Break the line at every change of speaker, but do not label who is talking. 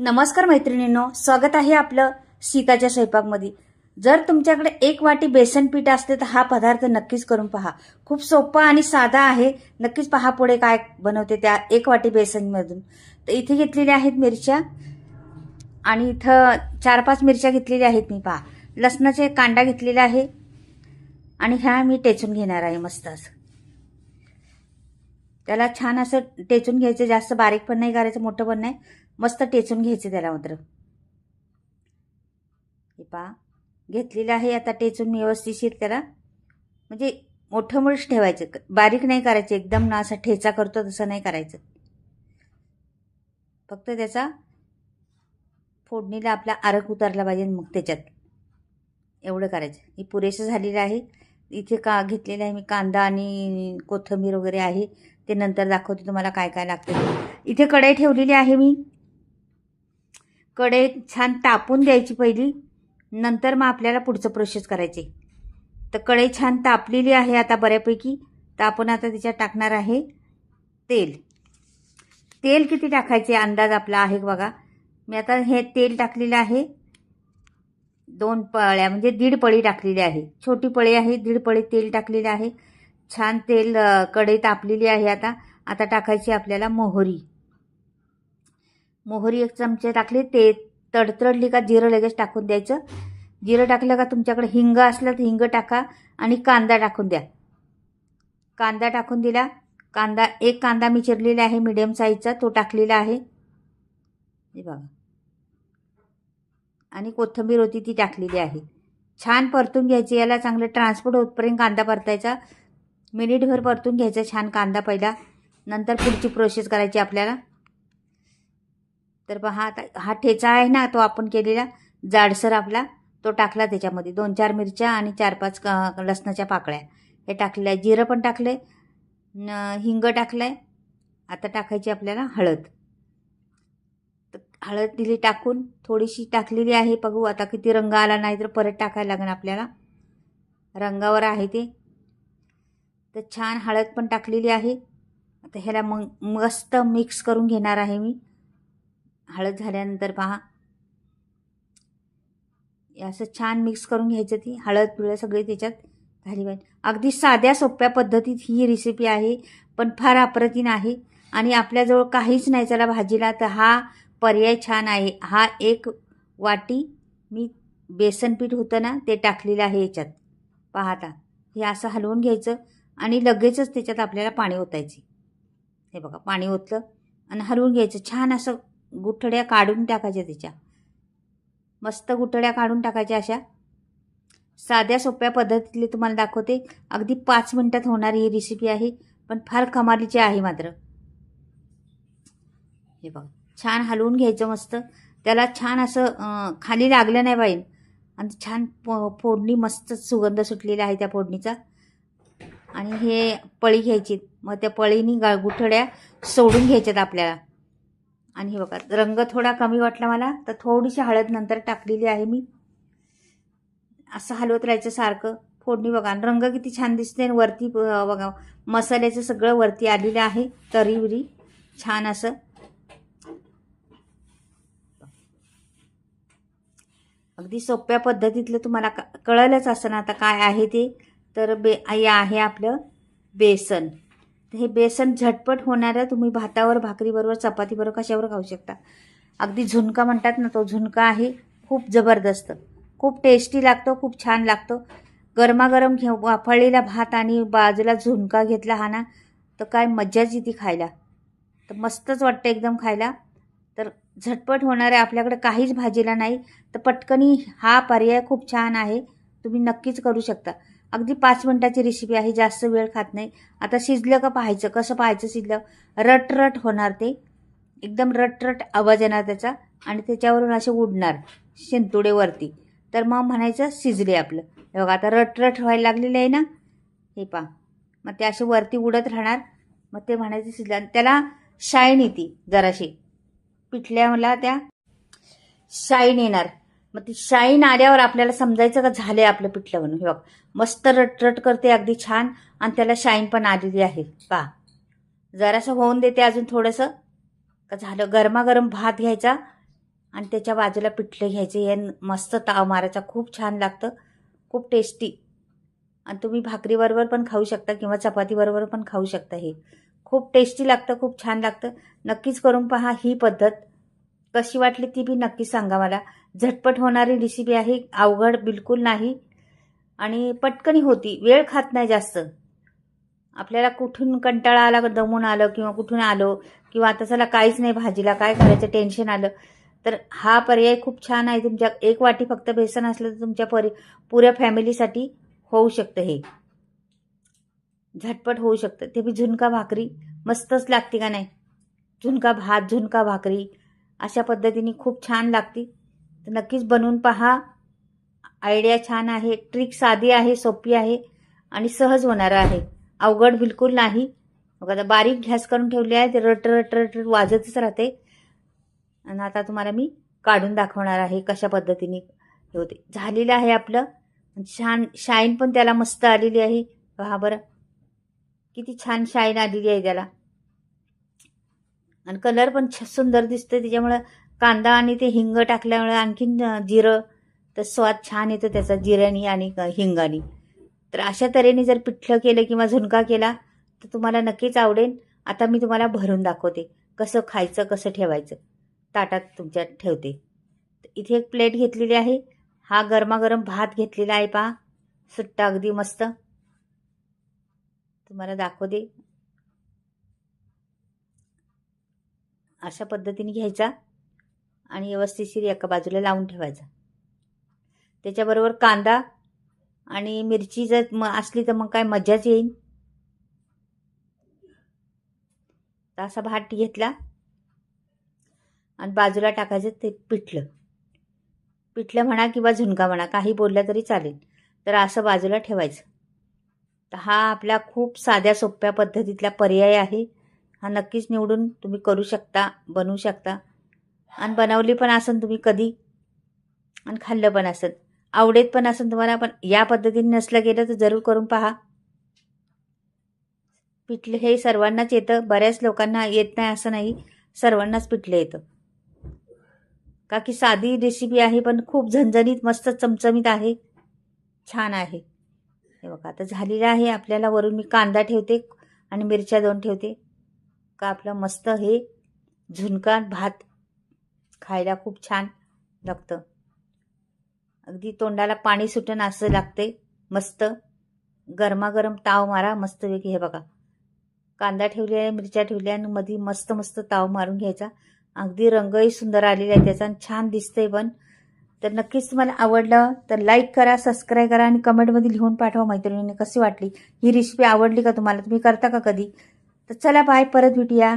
नमस्कार मैत्रिणींनो, स्वागत आहे आपलं सीताच्या स्वयंपाकमध्ये। जर तुमच्याकडे 1 वाटी बेसन पीठ असते तर हा पदार्थ नक्कीच करून पहा। खूप सोपा आणि साधा आहे। नक्कीच पहा पुढे काय बनवते त्या 1 वाटी बेसनमधून। तर इथे घेतलेल्या आहेत मिरच्या आणि इथं 4-5 मिरच्या घेतलेल्या आहेत मी। पहा, लसणाचे कांदा घेतलेला आहे आणि ह्या मी टेचून घेणार आहे मस्त असं। त्याला छान असं टेचून घ्यायचं, जास्त बारीक पण नाही करायचं, मोठं पण नाही, मस्त टेचून घ्यायचं त्याला मात्र। हे पहा घेतलेलं आहे। आता टेचून मी व्यवस्थित त्याला म्हणजे मोठं मोठं ठेवायचं, बारीक नाही करायचं, एकदम ना असा ठेचा करतो तसं नाही करायचं। फक्त त्याचा फोडणीला आपला आरक उतरला पाहिजे, मग त्याच्यात एवढं करायचं। हे पुरेसं झालेलं आहे। इथे का घेतलेलं आहे मी कांदा आणि कोथिंबीर वगैरे आहे, ते नंतर दाखवते तुम्हाला काय काय लागतं। इथे कढई ठेवलेली आहे मी। कढई छान तापून द्यायची पहिली, नंतर मग आपल्याला पुढचं प्रोसेस करायचे। तर कढई छान तापलेली आहे आता बऱ्यापैकी। तर आपण आता त्याच्यात टाकणार आहे तेल। तेल किती टाकायचे अंदाज आपला आहे बघा। मी आता हे तेल टाकलेलं आहे 2 पळ्या, म्हणजे 1.5 पळी टाकलेली आहे। छोटी पळी आहे, 1.5 पळी तेल टाकलेलं आहे। छान तेल कढई तापलेली आहे। आता टाकायची आपल्याला मोहरी। मोहरी 1 चमचे टाकली, ते तडतडली का जिरं लगेच टाकून द्यायचं। जिरं टाकलं का तुमच्याकडे हिंग असलं तर हिंग टाका आणि कांदा टाकून द्या। कांदा टाकून दिला। कांदा 1 कांदा मी चिरलेला आहे मीडियम साईजचा, तो टाकलेला आहे हे बघा। आणि कोथिंबीर होती ती टाकलेली आहे। छान परतून घ्यायची, याला चांगलं ट्रान्सफर होतपर्यंत कांदा परतायचा। मिनिटभर परतून घ्यायचा छान कांदा पहिला, नंतर पुढची प्रोसेस करायची आपल्याला। तर पहा आता हा ठेचा आहे ना, तो आपण केलेला जाडसर आपला, तो टाकला त्याच्यामध्ये। 2-4 मिरच्या आणि 4-5 लसणाच्या पाकळ्या हे टाकलेलं आहे। जिरं पण टाकले, हिंग टाकलंय। आता टाकायची आपल्याला हळद। तर हळद दिली टाकून, थोडीशी टाकलेली आहे, बघू आता किती रंग आला, नाही तर परत टाकायला लागेल आपल्याला। रंगावर आहे ते। तर छान हळद पण टाकलेली आहे। आता ह्याला मस्त मिक्स करून घेणार आहे मी। हळद झाल्यानंतर पहा असं छान मिक्स करून घ्यायचं। ती हळद पिवळं सगळे त्याच्यात झाली पाहिजे। अगदी साध्या सोप्या पद्धतीत ही रेसिपी आहे, पण फार अप्रतिम आहे। आणि आपल्याजवळ काहीच नाही चला भाजीला, तर हा पर्याय छान आहे। हा 1 वाटी मी बेसन पीठ होतं ना, ते टाकलेलं आहे याच्यात। पहा आता हे असं हलवून घ्यायचं आणि लगेचच त्याच्यात आपल्याला पाणी ओतायचे। हे बघा पाणी ओतलं आणि हलवून घ्यायचं छान असं। गुठळ्या काढून टाकायच्या त्याच्या, मस्त गुठळ्या काढून टाकायच्या अशा। साध्या सोप्या पद्धतीतली तुम्हाला दाखवते। अगदी 5 मिनिटात होणारी ही रेसिपी आहे, पण फार कमालीची आहे मात्र। हे बघा छान हलवून घ्यायचं मस्त, त्याला छान असं खाली लागलं नाही पाहिजे। आणि छान फोडणी, मस्त सुगंध सुटलेला आहे त्या फोडणीचा। आणि हे पळी घ्यायची, मग त्या पळीनी गुठळ्या सोडून घ्यायच्यात आपल्याला। आणि हे बघा रंग थोडा कमी वाटला मला, तर थोडीशी हळद नंतर टाकलेली आहे मी। असं हलवत राहायचं सारखं। फोडणी बघा रंग किती छान दिसते, वरती बघा मसाल्याचं सगळं वरती आलेलं आहे, तरी बिरी छान असं। अगदी सोप्या पद्धतीतलं तुम्हाला कळलंच असं ना आता काय आहे ते। तर हे आहे आपलं बेसन। हे बेसन झटपट होणारं, तुम्ही भातावर, भाकरीबरोबर, चपातीबरोबर कशावर खाऊ शकता। अगदी झुणका म्हणतात ना, तो झुणका आहे। खूप जबरदस्त, खूप टेस्टी लागतो, खूप छान लागतो। गरमागरम वाफळलेला भात आणि बाजूला झुणका घेतला हा ना, तर काय मज्जाच येते खायला। तर मस्तच वाटतं एकदम खायला। तर झटपट होणार आहे, आपल्याकडे काहीच भाजीला नाही, तर पटकनी हा पर्याय खूप छान आहे, तुम्ही नक्कीच करू शकता। अगदी 5 मिनिटाची रेसिपी आहे, जास्त वेळ खात नाही। आता शिजलं का पाहायचं, कसं पाहायचं शिजलं, रट होणार ते, एकदम रट आवाज येणार त्याचा आणि त्याच्यावरून असे उडणार शिंतोडेवरती, तर मग म्हणायचं शिजले आपलं। हे बघा आता रट व्हायला लागलेलं आहे ना, हे पहा, मग ते असे वरती उडत राहणार, मग ते म्हणायचं शिजलं। त्याला शाईन येते जराशी, पिठल्याला त्या शाईन येणार, मग ती शाईन आल्यावर आपल्याला समजायचं का झालंय आपलं पिठलं बनून। हे बघ मस्त रट करते अगदी छान, आणि त्याला शाईन पण आलेली आहे। पहा जरासं होऊन देते अजून थोडंसं, का झालं। गरमागरम भात घ्यायचा, आणि त्याच्या बाजूला पिठलं घ्यायचं. हे मस्त ताव मारायचा, खूप छान लागतं, खूप टेस्टी. आणि तुम्ही भाकरीबरोबर पण खाऊ शकता किंवा चपातीबरोबर पण खाऊ शकता. हे खूप टेस्टी लागतं, खूप छान लागतं. नक्कीच करून पहा ही पद्धत. कशी वाटली ती बी नक्कीच सांगा मला. झटपट होणारी रेसिपी आहे, अवघड बिलकुल नाही आणि पटकन होती. वेळ खात नाही जास्त. आपल्याला कुठून कंटाळा आला, दमून आलं किंवा कुठून आलो किंवा आता चला काहीच नाही भाजीला, काय करायचं टेन्शन आलं, तर हा पर्याय खूप छान आहे. तुमच्या एक वाटी फक्त बेसन असलं तर तुमच्या पुऱ्या फॅमिलीसाठी होऊ शकतं. हे झटपट होऊ शकतं. ते बी झुणका भाकरी मस्तच लागते का नाही. झुणका भात, झुणका भाकरी अशा पद्धतीने खूप छान लागते. तर नक्कीच बनवून पहा. आयडिया छान आहे, ट्रिक साधी आहे, सोपी आहे आणि सहज होणार आहे. अवघड बिलकुल नाही. बघा आता बारीक गॅस करून ठेवले आहे. ते रट रट रट वाजतच राहते. आणि आता तुम्हाला मी काढून दाखवणार आहे कशा पद्धतीने हे होते. झालेलं आहे आपलं. छान शाईन पण त्याला मस्त आलेली आहे. पहा बरं किती छान शाईन आलेली आहे त्याला. आणि कलर पण सुंदर दिसतोय. त्याच्यामुळं कांदा आणि ते हिंग टाकल्यामुळे आणखीन जिरं तर स्वाद छान येतो त्याचा, जिऱ्यानी आणि हिंगानी. तर अशा तऱ्हेने जर पिठलं केलं किंवा झुणका केला तर तुम्हाला नक्कीच आवडेल. आता मी तुम्हाला भरून दाखवते कसं खायचं, कसं ठेवायचं. ताटात तुमच्या ठेवते. इथे एक प्लेट घेतलेली आहे. हा गरमागरम भात घेतलेला आहे पहा, सुट्टा अगदी मस्त. तुम्हाला दाखवते. अशा पद्धतीने घ्यायचा आणि व्यवस्थितशीर एका बाजूला लावून ठेवायचा. त्याच्याबरोबर कांदा आणि मिरची जर असली तर मग काय मजाच येईल. असा भात घेतला आणि बाजूला टाकायचं ते पिठलं. पिठलं म्हणा किंवा झुणका म्हणा, काही बोललं तरी चालेल. तर असं बाजूला ठेवायचं. तर हा आपला खूप साध्या सोप्या पद्धतीतला पर्याय आहे. हा नक्कीच निवडून तुम्ही करू शकता, बनवू शकता. आणि बनवली पण असेल तुम्ही कधी आणि खाल्लं पण असेल, आवडेत पण असेल तुम्हाला. पण या पद्धतीने नसलं गेलं तर जरूर करून पहा. पिठलं हे सर्वांनाच येतं, बऱ्याच लोकांना येत नाही असं नाही, सर्वांनाच पिठलं येतं. का की साधी रेसिपी आहे पण खूप झणझणीत मस्त चमचमीत आहे, छान आहे. हे बघा आता झालेलं आहे. आपल्याला वरून मी कांदा ठेवते आणि मिरच्या 2 ठेवते. का आपलं मस्त हे झुणका भात खायला खूप छान लागतं. अगदी तोंडाला पाणी सुटन असं लागते. मस्त गरमागरम ताव मारा मस्तपैकी. हे बघा कांदा ठेवले आहे, मिरच्या ठेवल्या आणि मध्ये मस्त मस्त ताव मारून घ्यायचा. अगदी रंगही सुंदर आलेला आहे त्याचा, छान दिसतंय पण. तर नक्कीच तुम्हाला आवडलं तर लाईक करा, सबस्क्राईब करा आणि कमेंटमध्ये लिहून पाठवा मैत्रिणींनी कशी वाटली ही रेसिपी. आवडली का तुम्हाला, तुम्ही करता का कधी. तर चला बाय, परत भेटूया.